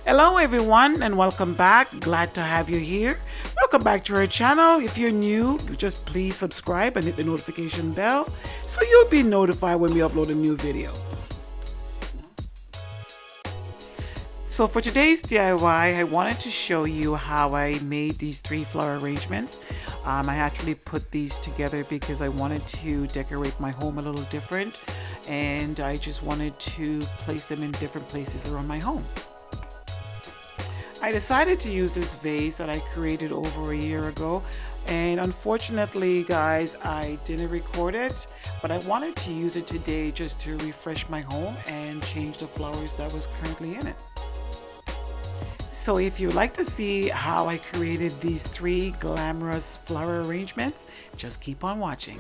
Hello everyone and welcome back. Glad to have you here. Welcome back to our channel. If you're new, just please subscribe and hit the notification bell so you'll be notified when we upload a new video. So for today's DIY, I wanted to show you how I made these 3 flower arrangements. I actually put these together because I wanted to decorate my home a little different, and I just wanted to place them in different places around my home. I decided to use this vase that I created over a year ago, and unfortunately guys, I didn't record it, but I wanted to use it today just to refresh my home and change the flowers that was currently in it. So if you'd like to see how I created these 3 glamorous flower arrangements, just keep on watching.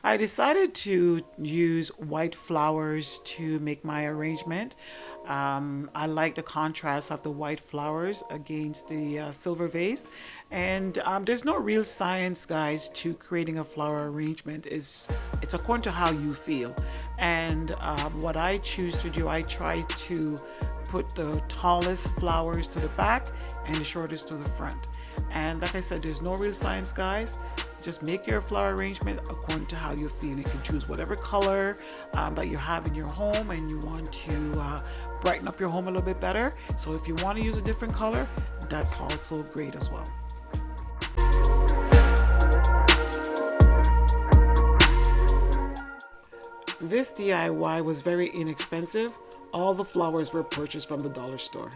I decided to use white flowers to make my arrangement. I like the contrast of the white flowers against the silver vase, and there's no real science, guys, to creating a flower arrangement. It's according to how you feel, and what I choose to do, I try to put the tallest flowers to the back and the shortest to the front. And like I said, there's no real science, guys. Just make your flower arrangement according to how you feel. You can choose whatever color that you have in your home and you want to brighten up your home a little bit better. So if you want to use a different color, that's also great as well. This DIY was very inexpensive. All the flowers were purchased from the dollar store.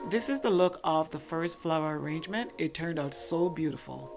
This is the look of the first flower arrangement. It turned out so beautiful.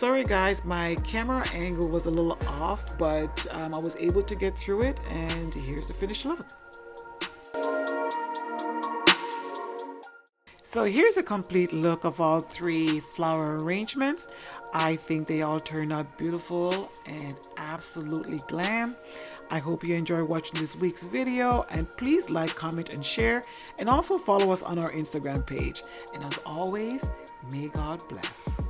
sorry guys, my camera angle was a little off, but I was able to get through it, and here's the finished look. So here's a complete look of all 3 flower arrangements. I think they all turned out beautiful and absolutely glam. I hope you enjoy watching this week's video, and please like, comment, and share, and also follow us on our Instagram page. And as always, may God bless.